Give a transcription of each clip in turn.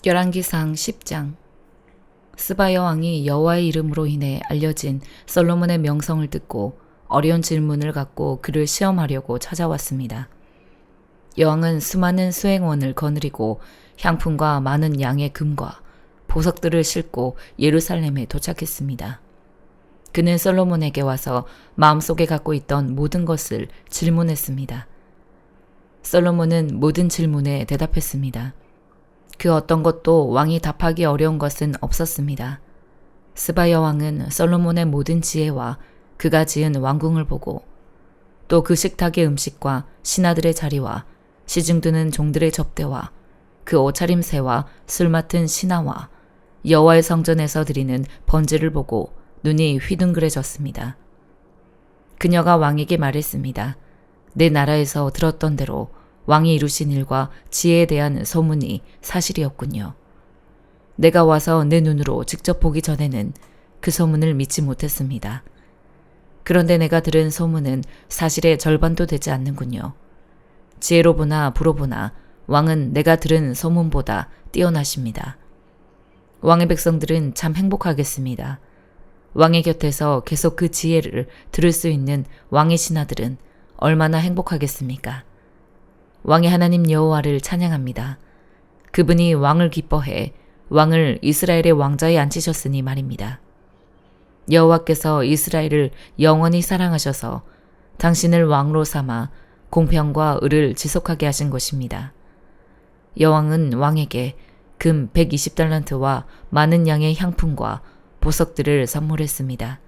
열왕기상 10장. 스바 여왕이 여호와의 이름으로 인해 알려진 솔로몬의 명성을 듣고 어려운 질문을 갖고 그를 시험하려고 찾아왔습니다. 여왕은 수많은 수행원을 거느리고 향품과 많은 양의 금과 보석들을 싣고 예루살렘에 도착했습니다. 그는 솔로몬에게 와서 마음속에 갖고 있던 모든 것을 질문했습니다. 솔로몬은 모든 질문에 대답했습니다. 그 어떤 것도 왕이 답하기 어려운 것은 없었습니다. 스바 여왕은 솔로몬의 모든 지혜와 그가 지은 왕궁을 보고 또 그 식탁의 음식과 신하들의 자리와 시중드는 종들의 접대와 그 옷차림새와 술 맡은 신하와 여호와의 성전에서 드리는 번제를 보고 눈이 휘둥그레졌습니다. 그녀가 왕에게 말했습니다. 내 나라에서 들었던 대로 왕이 이루신 일과 지혜에 대한 소문이 사실이었군요. 내가 와서 내 눈으로 직접 보기 전에는 그 소문을 믿지 못했습니다. 그런데 내가 들은 소문은 사실의 절반도 되지 않는군요. 지혜로 보나 부로 보나 왕은 내가 들은 소문보다 뛰어나십니다. 왕의 백성들은 참 행복하겠습니다. 왕의 곁에서 계속 그 지혜를 들을 수 있는 왕의 신하들은 얼마나 행복하겠습니까? 왕의 하나님 여호와를 찬양합니다. 그분이 왕을 기뻐해 왕을 이스라엘의 왕자에 앉히셨으니 말입니다. 여호와께서 이스라엘을 영원히 사랑하셔서 당신을 왕으로 삼아 공평과 의를 지속하게 하신 것입니다. 여왕은 왕에게 금 120달란트와 많은 양의 향품과 보석들을 선물했습니다.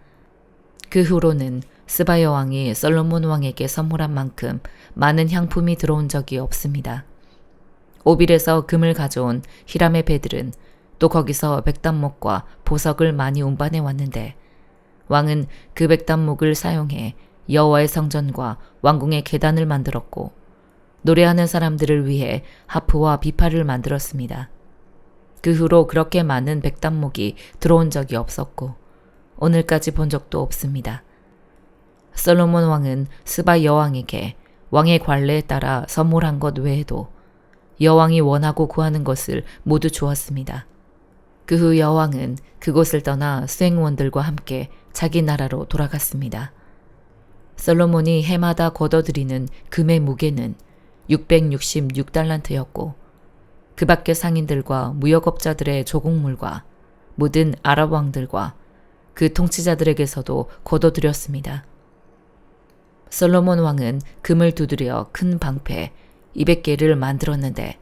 그 후로는 스바 여왕이 솔로몬 왕에게 선물한 만큼 많은 향품이 들어온 적이 없습니다. 오빌에서 금을 가져온 히람의 배들은 또 거기서 백단목과 보석을 많이 운반해 왔는데 왕은 그 백단목을 사용해 여호와의 성전과 왕궁의 계단을 만들었고 노래하는 사람들을 위해 하프와 비파를 만들었습니다. 그 후로 그렇게 많은 백단목이 들어온 적이 없었고 오늘까지 본 적도 없습니다. 솔로몬 왕은 스바 여왕에게 왕의 관례에 따라 선물한 것 외에도 여왕이 원하고 구하는 것을 모두 주었습니다. 그 후 여왕은 그곳을 떠나 수행원들과 함께 자기 나라로 돌아갔습니다. 솔로몬이 해마다 거둬들이는 금의 무게는 666달란트였고 그 밖의 상인들과 무역업자들의 조공물과 모든 아랍 왕들과 그 통치자들에게서도 거둬들였습니다. 솔로몬 왕은 금을 두드려 큰 방패 200개를 만들었는데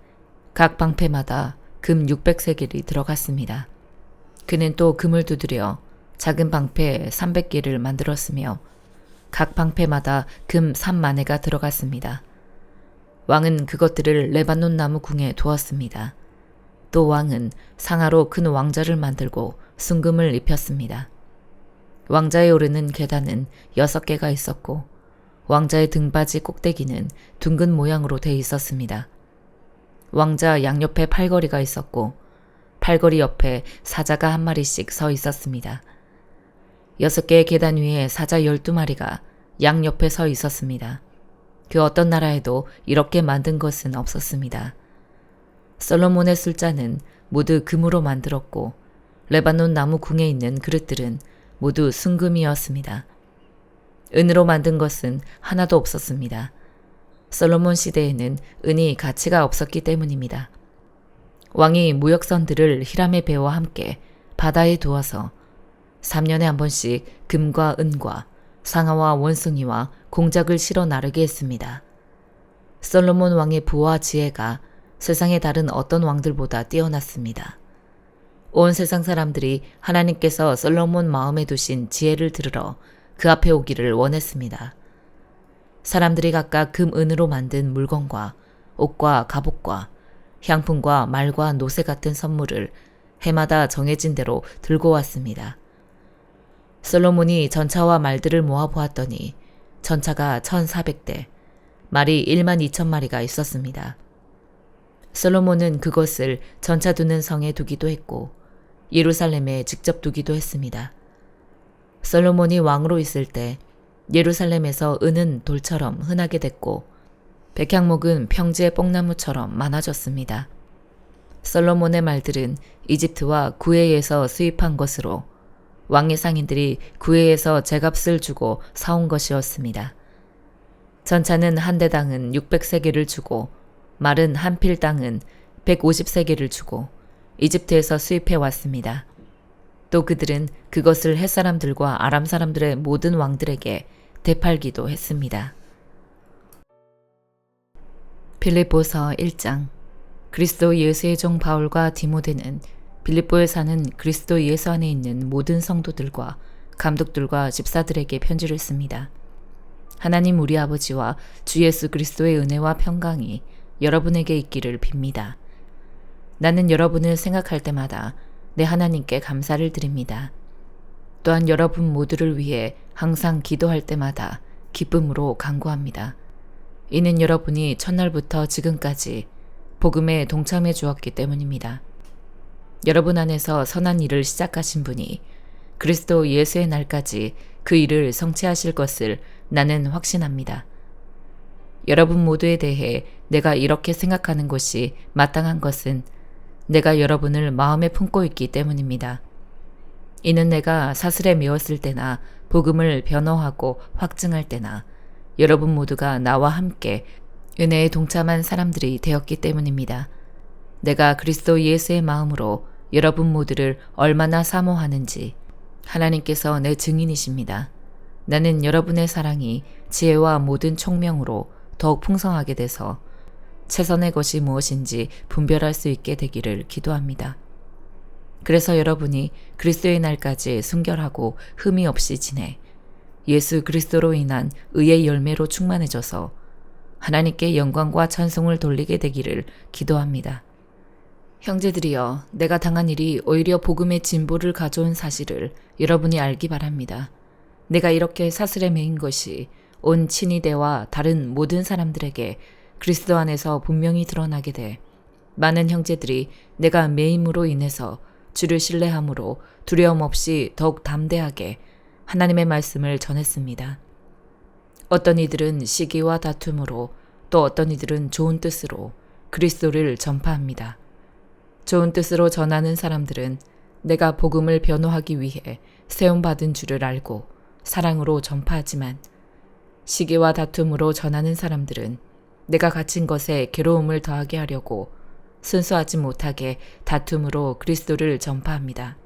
각 방패마다 금 600세겔이 들어갔습니다. 그는 또 금을 두드려 작은 방패 300개를 만들었으며 각 방패마다 금 3만회가 들어갔습니다. 왕은 그것들을 레바논 나무 궁에 두었습니다. 또 왕은 상하로 큰 왕자를 만들고 순금을 입혔습니다. 왕자에 오르는 계단은 6개가 있었고 왕자의 등받이 꼭대기는 둥근 모양으로 돼 있었습니다. 왕자 양옆에 팔걸이가 있었고 팔걸이 옆에 사자가 한 마리씩 서 있었습니다. 6개의 계단 위에 사자 12마리가 양옆에 서 있었습니다. 그 어떤 나라에도 이렇게 만든 것은 없었습니다. 솔로몬의 술잔은 모두 금으로 만들었고 레바논 나무 궁에 있는 그릇들은 모두 순금이었습니다. 은으로 만든 것은 하나도 없었습니다. 솔로몬 시대에는 은이 가치가 없었기 때문입니다. 왕이 무역선들을 히람의 배와 함께 바다에 두어서 3년에 한 번씩 금과 은과 상아와 원숭이와 공작을 실어 나르게 했습니다. 솔로몬 왕의 부와 지혜가 세상의 다른 어떤 왕들보다 뛰어났습니다. 온 세상 사람들이 하나님께서 솔로몬 마음에 두신 지혜를 들으러 그 앞에 오기를 원했습니다. 사람들이 각각 금, 은으로 만든 물건과 옷과 갑옷과 향품과 말과 노새 같은 선물을 해마다 정해진 대로 들고 왔습니다. 솔로몬이 전차와 말들을 모아보았더니 전차가 1400대, 말이 12,000마리가 있었습니다. 솔로몬은 그것을 전차 두는 성에 두기도 했고 예루살렘에 직접 두기도 했습니다. 솔로몬이 왕으로 있을 때 예루살렘에서 은은 돌처럼 흔하게 됐고 백향목은 평지의 뽕나무처럼 많아졌습니다. 솔로몬의 말들은 이집트와 구해에서 수입한 것으로 왕의 상인들이 구해에서 제값을 주고 사온 것이었습니다. 전차는 한 대당은 600세겔을 주고 말은 한 필당은 150세겔을 주고 이집트에서 수입해 왔습니다. 또 그들은 그것을 헷 사람들과 아람 사람들의 모든 왕들에게 되팔기도 했습니다. 빌립보서 1장. 그리스도 예수의 종 바울과 디모데는 빌립보에 사는 그리스도 예수 안에 있는 모든 성도들과 감독들과 집사들에게 편지를 씁니다. 하나님 우리 아버지와 주 예수 그리스도의 은혜와 평강이 여러분에게 있기를 빕니다. 나는 여러분을 생각할 때마다 내 하나님께 감사를 드립니다. 또한 여러분 모두를 위해 항상 기도할 때마다 기쁨으로 간구합니다. 이는 여러분이 첫날부터 지금까지 복음에 동참해 주었기 때문입니다. 여러분 안에서 선한 일을 시작하신 분이 그리스도 예수의 날까지 그 일을 성취하실 것을 나는 확신합니다. 여러분 모두에 대해 내가 이렇게 생각하는 것이 마땅한 것은 내가 여러분을 마음에 품고 있기 때문입니다. 이는 내가 사슬에 메었을 때나 복음을 변호하고 확증할 때나 여러분 모두가 나와 함께 은혜에 동참한 사람들이 되었기 때문입니다. 내가 그리스도 예수의 마음으로 여러분 모두를 얼마나 사모하는지 하나님께서 내 증인이십니다. 나는 여러분의 사랑이 지혜와 모든 총명으로 더욱 풍성하게 돼서 최선의 것이 무엇인지 분별할 수 있게 되기를 기도합니다. 그래서 여러분이 그리스도의 날까지 순결하고 흠이 없이 지내 예수 그리스도로 인한 의의 열매로 충만해져서 하나님께 영광과 찬송을 돌리게 되기를 기도합니다. 형제들이여, 내가 당한 일이 오히려 복음의 진보를 가져온 사실을 여러분이 알기 바랍니다. 내가 이렇게 사슬에 매인 것이 온 친위대와 다른 모든 사람들에게 그리스도 안에서 분명히 드러나게 돼 많은 형제들이 내가 매임으로 인해서 주를 신뢰함으로 두려움 없이 더욱 담대하게 하나님의 말씀을 전했습니다. 어떤 이들은 시기와 다툼으로 또 어떤 이들은 좋은 뜻으로 그리스도를 전파합니다. 좋은 뜻으로 전하는 사람들은 내가 복음을 변호하기 위해 세움받은 줄을 알고 사랑으로 전파하지만 시기와 다툼으로 전하는 사람들은 내가 갇힌 것에 괴로움을 더하게 하려고 순수하지 못하게 다툼으로 그리스도를 전파합니다.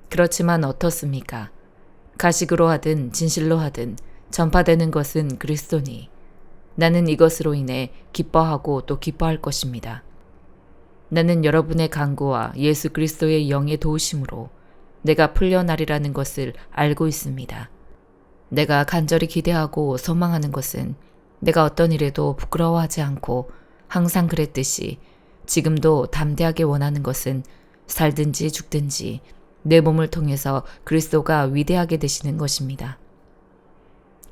그렇지만 어떻습니까? 가식으로 하든 진실로 하든 전파되는 것은 그리스도니 나는 이것으로 인해 기뻐하고 또 기뻐할 것입니다. 나는 여러분의 간구와 예수 그리스도의 영의 도우심으로 내가 풀려나리라는 것을 알고 있습니다. 내가 간절히 기대하고 소망하는 것은 내가 어떤 일에도 부끄러워하지 않고 항상 그랬듯이 지금도 담대하게 원하는 것은 살든지 죽든지 내 몸을 통해서 그리스도가 위대하게 되시는 것입니다.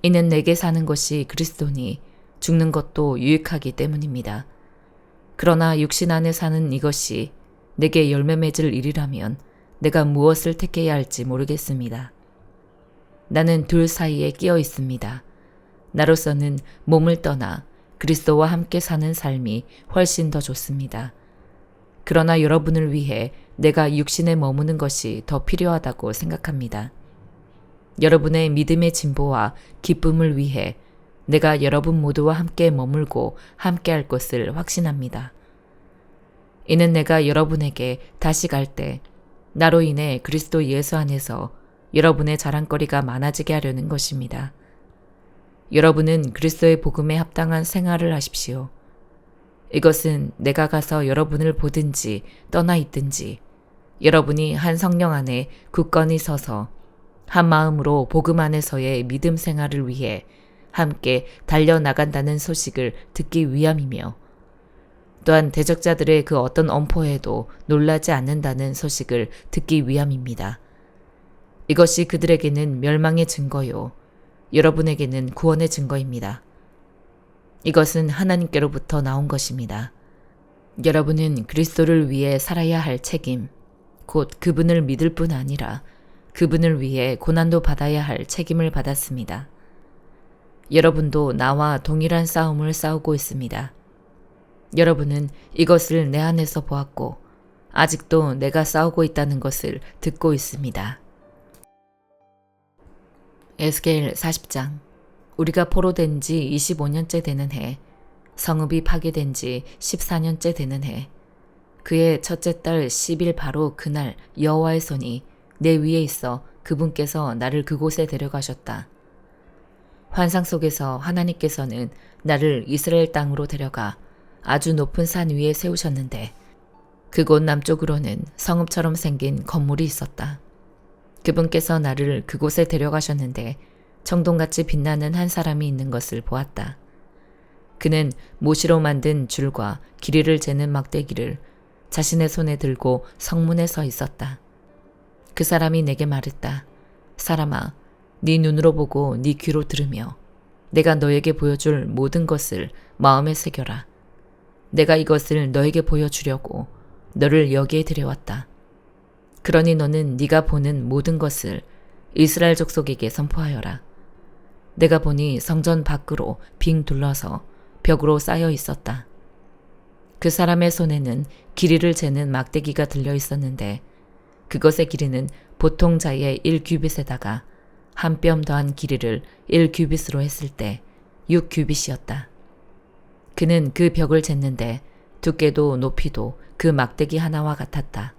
이는 내게 사는 것이 그리스도니 죽는 것도 유익하기 때문입니다. 그러나 육신 안에 사는 이것이 내게 열매 맺을 일이라면 내가 무엇을 택해야 할지 모르겠습니다. 나는 둘 사이에 끼어 있습니다. 나로서는 몸을 떠나 그리스도와 함께 사는 삶이 훨씬 더 좋습니다. 그러나 여러분을 위해 내가 육신에 머무는 것이 더 필요하다고 생각합니다. 여러분의 믿음의 진보와 기쁨을 위해 내가 여러분 모두와 함께 머물고 함께 할 것을 확신합니다. 이는 내가 여러분에게 다시 갈 때 나로 인해 그리스도 예수 안에서 여러분의 자랑거리가 많아지게 하려는 것입니다. 여러분은 그리스도의 복음에 합당한 생활을 하십시오. 이것은 내가 가서 여러분을 보든지 떠나 있든지 여러분이 한 성령 안에 굳건히 서서 한 마음으로 복음 안에서의 믿음 생활을 위해 함께 달려나간다는 소식을 듣기 위함이며 또한 대적자들의 그 어떤 엄포에도 놀라지 않는다는 소식을 듣기 위함입니다. 이것이 그들에게는 멸망의 증거요. 여러분에게는 구원의 증거입니다. 이것은 하나님께로부터 나온 것입니다. 여러분은 그리스도를 위해 살아야 할 책임, 곧 그분을 믿을 뿐 아니라 그분을 위해 고난도 받아야 할 책임을 받았습니다. 여러분도 나와 동일한 싸움을 싸우고 있습니다. 여러분은 이것을 내 안에서 보았고 아직도 내가 싸우고 있다는 것을 듣고 있습니다. 에스겔 40장. 우리가 포로된 지 25년째 되는 해, 성읍이 파괴된 지 14년째 되는 해, 그의 첫째 달 10일 바로 그날 여호와의 손이 내 위에 있어 그분께서 나를 그곳에 데려가셨다. 환상 속에서 하나님께서는 나를 이스라엘 땅으로 데려가 아주 높은 산 위에 세우셨는데 그곳 남쪽으로는 성읍처럼 생긴 건물이 있었다. 그분께서 나를 그곳에 데려가셨는데 청동같이 빛나는 한 사람이 있는 것을 보았다. 그는 모시로 만든 줄과 길이를 재는 막대기를 자신의 손에 들고 성문에 서 있었다. 그 사람이 내게 말했다. 사람아, 네 눈으로 보고 네 귀로 들으며 내가 너에게 보여줄 모든 것을 마음에 새겨라. 내가 이것을 너에게 보여주려고 너를 여기에 데려왔다. 그러니 너는 네가 보는 모든 것을 이스라엘 족속에게 선포하여라. 내가 보니 성전 밖으로 빙 둘러서 벽으로 쌓여 있었다. 그 사람의 손에는 길이를 재는 막대기가 들려 있었는데 그것의 길이는 보통 자의 1규빗에다가 한 뼘 더한 길이를 1규빗으로 했을 때 6규빗이었다. 그는 그 벽을 쟀는데 두께도 높이도 그 막대기 하나와 같았다.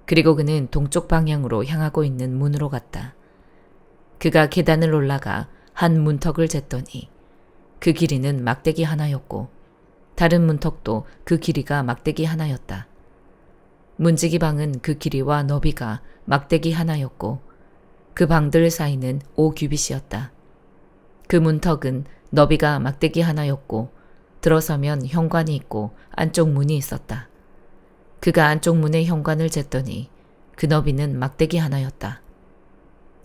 그리고 그는 동쪽 방향으로 향하고 있는 문으로 갔다. 그가 계단을 올라가 한 문턱을 쟀더니 그 길이는 막대기 하나였고 다른 문턱도 그 길이가 막대기 하나였다. 문지기 방은 그 길이와 너비가 막대기 하나였고 그 방들 사이는 5규빗이었다. 그 문턱은 너비가 막대기 하나였고 들어서면 현관이 있고 안쪽 문이 있었다. 그가 안쪽 문의 현관을 쟀더니 그 너비는 막대기 하나였다.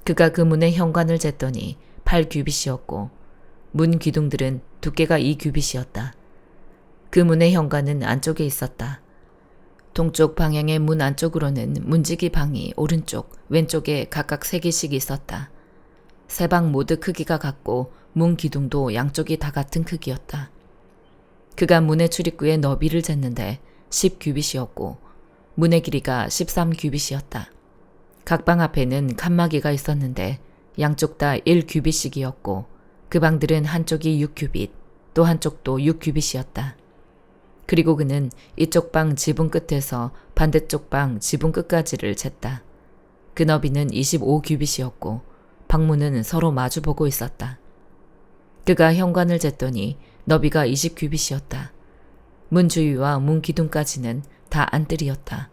그가 그 문의 현관을 쟀더니 8규빗이었고 문 기둥들은 두께가 2규빗이었다. 그 문의 현관은 안쪽에 있었다. 동쪽 방향의 문 안쪽으로는 문지기 방이 오른쪽, 왼쪽에 각각 3개씩 있었다. 세 방 모두 크기가 같고 문 기둥도 양쪽이 다 같은 크기였다. 그가 문의 출입구의 너비를 쟀는데 10규빗이었고 문의 길이가 13규빗이었다. 각 방 앞에는 칸막이가 있었는데 양쪽 다 1규빗씩이었고 그 방들은 한쪽이 6규빗, 또 한쪽도 6규빗이었다. 그리고 그는 이쪽 방 지붕 끝에서 반대쪽 방 지붕 끝까지를 쟀다. 그 너비는 25규빗이었고 방문은 서로 마주보고 있었다. 그가 현관을 쟀더니 너비가 20규빗이었다. 문 주위와 문 기둥까지는 다 안뜰이었다.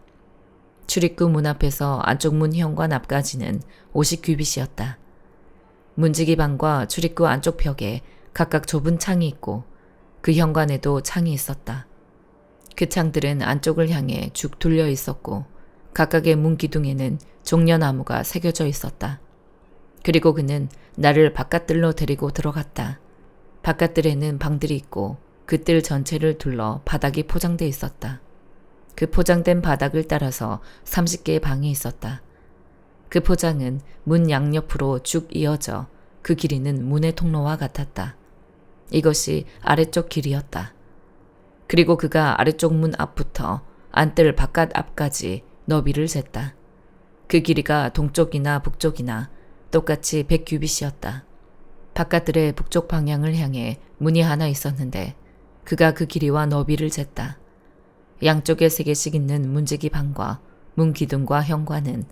출입구 문 앞에서 안쪽 문 현관 앞까지는 50규빗이었다. 문지기 방과 출입구 안쪽 벽에 각각 좁은 창이 있고 그 현관에도 창이 있었다. 그 창들은 안쪽을 향해 죽 둘려 있었고 각각의 문 기둥에는 종려나무가 새겨져 있었다. 그리고 그는 나를 바깥들로 데리고 들어갔다. 바깥들에는 방들이 있고 그 뜰 전체를 둘러 바닥이 포장돼 있었다. 그 포장된 바닥을 따라서 30개의 방이 있었다. 그 포장은 문 양옆으로 쭉 이어져 그 길이는 문의 통로와 같았다. 이것이 아래쪽 길이었다. 그리고 그가 아래쪽 문 앞부터 안뜰 바깥 앞까지 너비를 쟀다. 그 길이가 동쪽이나 북쪽이나 똑같이 100규빗이었다. 바깥들의 북쪽 방향을 향해 문이 하나 있었는데 그가 그 길이와 너비를 쟀다. 양쪽에 3개씩 있는 문지기 방과 문 기둥과 현관은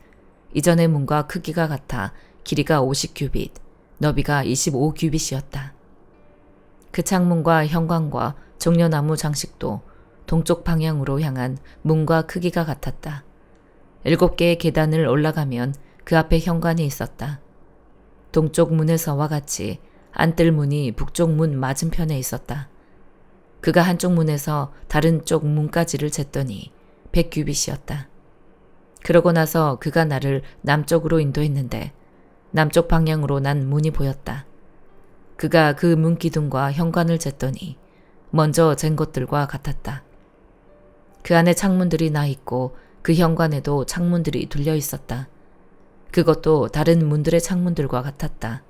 이전의 문과 크기가 같아 길이가 50규빗, 너비가 25규빗이었다. 그 창문과 현관과 종려나무 장식도 동쪽 방향으로 향한 문과 크기가 같았다. 7개의 계단을 올라가면 그 앞에 현관이 있었다. 동쪽 문에서와 같이 안뜰 문이 북쪽 문 맞은편에 있었다. 그가 한쪽 문에서 다른 쪽 문까지를 쟀더니 100규빗이었다. 그러고 나서 그가 나를 남쪽으로 인도했는데 남쪽 방향으로 난 문이 보였다. 그가 그 문 기둥과 현관을 쟀더니 먼저 잰 것들과 같았다. 그 안에 창문들이 나 있고 그 현관에도 창문들이 둘려 있었다. 그것도 다른 문들의 창문들과 같았다.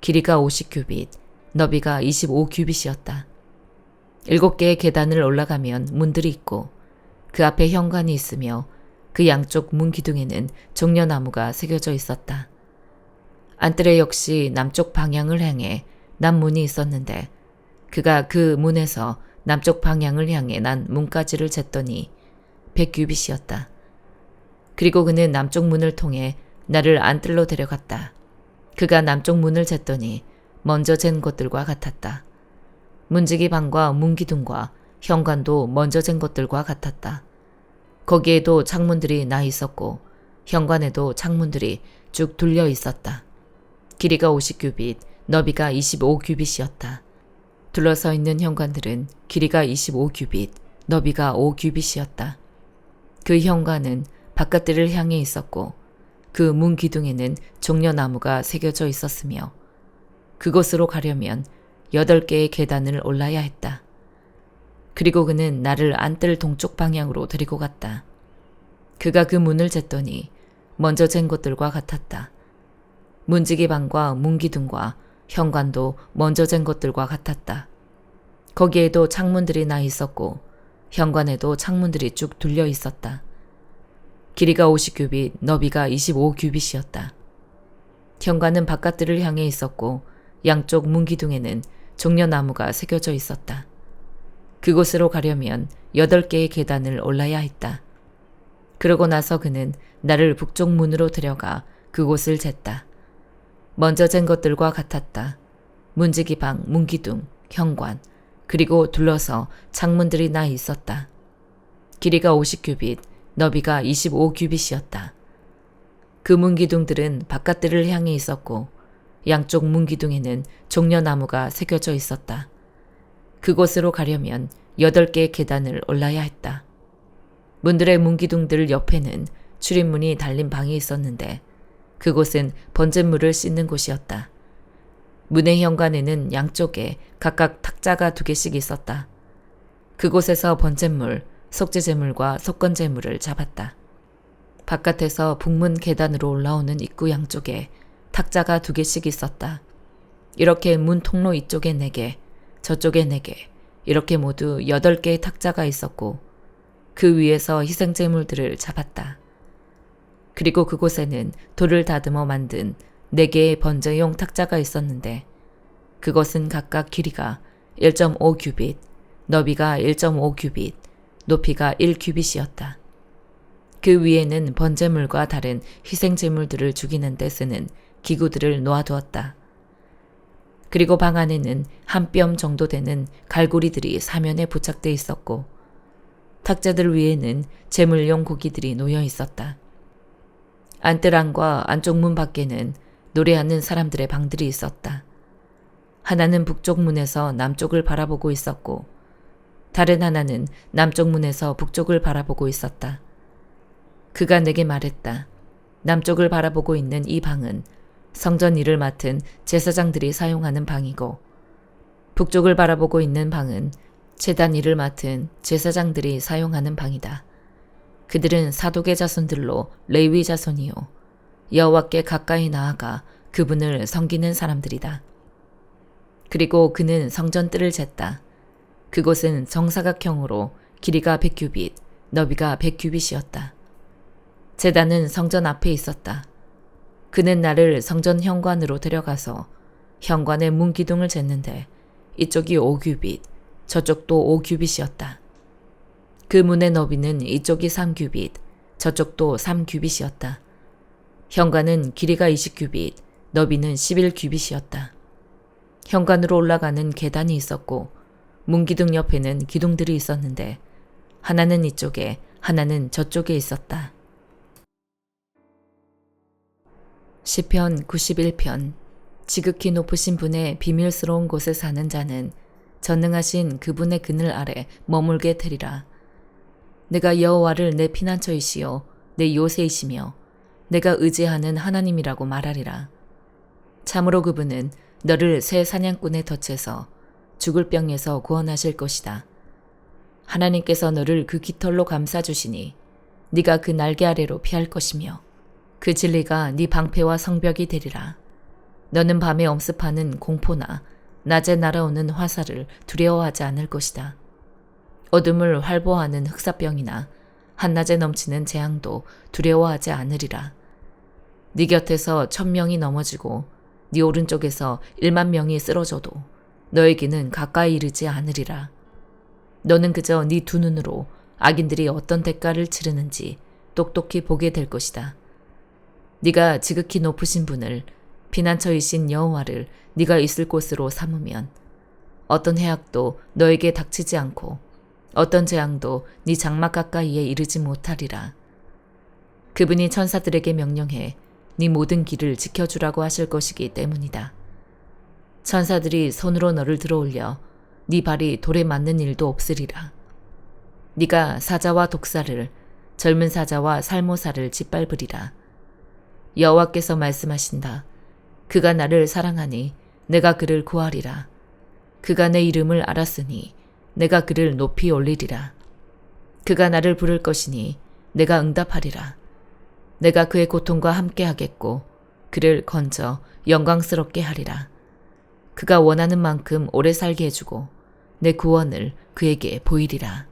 길이가 50규빗, 너비가 25규빗이었다. 7개의 계단을 올라가면 문들이 있고 그 앞에 현관이 있으며 그 양쪽 문 기둥에는 종려나무가 새겨져 있었다. 안뜰에 역시 남쪽 방향을 향해 난 문이 있었는데 그가 그 문에서 남쪽 방향을 향해 난 문까지를 쟀더니 100규빗이었다. 그리고 그는 남쪽 문을 통해 나를 안뜰로 데려갔다. 그가 남쪽 문을 쟀더니 먼저 잰 것들과 같았다. 문지기 방과 문기둥과 현관도 먼저 잰 것들과 같았다. 거기에도 창문들이 나 있었고 현관에도 창문들이 쭉 둘려 있었다. 길이가 50규빗, 너비가 25규빗이었다. 둘러서 있는 현관들은 길이가 25규빗, 너비가 5규빗이었다. 그 현관은 바깥들을 향해 있었고 그 문 기둥에는 종려나무가 새겨져 있었으며 그곳으로 가려면 8개의 계단을 올라야 했다. 그리고 그는 나를 안뜰 동쪽 방향으로 데리고 갔다. 그가 그 문을 쟀더니 먼저 잰 것들과 같았다. 문지기 방과 문기둥과 현관도 먼저 잰 것들과 같았다. 거기에도 창문들이 나 있었고 현관에도 창문들이 쭉 둘려 있었다. 길이가 50규빗, 너비가 25규빗이었다. 현관은 바깥들을 향해 있었고 양쪽 문기둥에는 종려나무가 새겨져 있었다. 그곳으로 가려면 8개의 계단을 올라야 했다. 그러고 나서 그는 나를 북쪽 문으로 데려가 그곳을 쟀다. 먼저 잰 것들과 같았다. 문지기 방, 문기둥, 현관, 그리고 둘러서 창문들이 나 있었다. 길이가 50규빗, 너비가 25규빗이었다. 그 문기둥들은 바깥들을 향해 있었고 양쪽 문기둥에는 종려나무가 새겨져 있었다. 그곳으로 가려면 8개의 계단을 올라야 했다. 문들의 문기둥들 옆에는 출입문이 달린 방이 있었는데 그곳은 번제물을 씻는 곳이었다. 문의 현관에는 양쪽에 각각 탁자가 2개씩 있었다. 그곳에서 번제물, 속죄제물과 속건제물을 잡았다. 바깥에서 북문 계단으로 올라오는 입구 양쪽에 탁자가 2개씩 있었다. 이렇게 문 통로 이쪽에 4개, 저쪽에 4개, 이렇게 모두 8개의 탁자가 있었고 그 위에서 희생제물들을 잡았다. 그리고 그곳에는 돌을 다듬어 만든 4개의 번제용 탁자가 있었는데 그것은 각각 길이가 1.5규빗, 너비가 1.5규빗, 높이가 1규빗이었다. 그 위에는 번제물과 다른 희생제물들을 죽이는 데 쓰는 기구들을 놓아두었다. 그리고 방 안에는 한 뼘 정도 되는 갈고리들이 사면에 부착돼 있었고 탁자들 위에는 제물용 고기들이 놓여 있었다. 안뜰 안과 안쪽 문 밖에는 노래하는 사람들의 방들이 있었다. 하나는 북쪽 문에서 남쪽을 바라보고 있었고 다른 하나는 남쪽 문에서 북쪽을 바라보고 있었다. 그가 내게 말했다. 남쪽을 바라보고 있는 이 방은 성전 일을 맡은 제사장들이 사용하는 방이고 북쪽을 바라보고 있는 방은 제단 일을 맡은 제사장들이 사용하는 방이다. 그들은 사독의 자손들로 레위 자손이요 여호와께 가까이 나아가 그분을 섬기는 사람들이다. 그리고 그는 성전 뜰을 쟀다. 그곳은 정사각형으로 길이가 100규빗, 너비가 100규빗이었다. 제단은 성전 앞에 있었다. 그는 나를 성전 현관으로 데려가서 현관의 문 기둥을 쟀는데 이쪽이 5규빗, 저쪽도 5규빗이었다. 그 문의 너비는 이쪽이 3규빗, 저쪽도 3규빗이었다. 현관은 길이가 20규빗, 너비는 11규빗이었다. 현관으로 올라가는 계단이 있었고 문기둥 옆에는 기둥들이 있었는데 하나는 이쪽에 하나는 저쪽에 있었다. 시편 91편. 지극히 높으신 분의 비밀스러운 곳에 사는 자는 전능하신 그분의 그늘 아래 머물게 되리라. 내가 여호와를 내 피난처이시요 내 요새이시며 내가 의지하는 하나님이라고 말하리라. 참으로 그분은 너를 새 사냥꾼의 덫에서 죽을 병에서 구원하실 것이다. 하나님께서 너를 그 깃털로 감싸주시니 네가 그 날개 아래로 피할 것이며 그 진리가 네 방패와 성벽이 되리라. 너는 밤에 엄습하는 공포나 낮에 날아오는 화살을 두려워하지 않을 것이다. 어둠을 활보하는 흑사병이나 한낮에 넘치는 재앙도 두려워하지 않으리라. 네 곁에서 1,000명이 넘어지고 네 오른쪽에서 10,000명이 쓰러져도 너에게는 가까이 이르지 않으리라. 너는 그저 네 두 눈으로 악인들이 어떤 대가를 치르는지 똑똑히 보게 될 것이다. 네가 지극히 높으신 분을, 피난처이신 여호와를 네가 있을 곳으로 삼으면 어떤 해악도 너에게 닥치지 않고 어떤 재앙도 네 장막 가까이에 이르지 못하리라. 그분이 천사들에게 명령해 네 모든 길을 지켜주라고 하실 것이기 때문이다. 천사들이 손으로 너를 들어올려 네 발이 돌에 맞는 일도 없으리라. 네가 사자와 독사를, 젊은 사자와 살모사를 짓밟으리라. 여호와께서 말씀하신다. 그가 나를 사랑하니 내가 그를 구하리라. 그가 내 이름을 알았으니 내가 그를 높이 올리리라. 그가 나를 부를 것이니 내가 응답하리라. 내가 그의 고통과 함께 하겠고 그를 건져 영광스럽게 하리라. 그가 원하는 만큼 오래 살게 해주고 내 구원을 그에게 보이리라.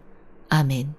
아멘.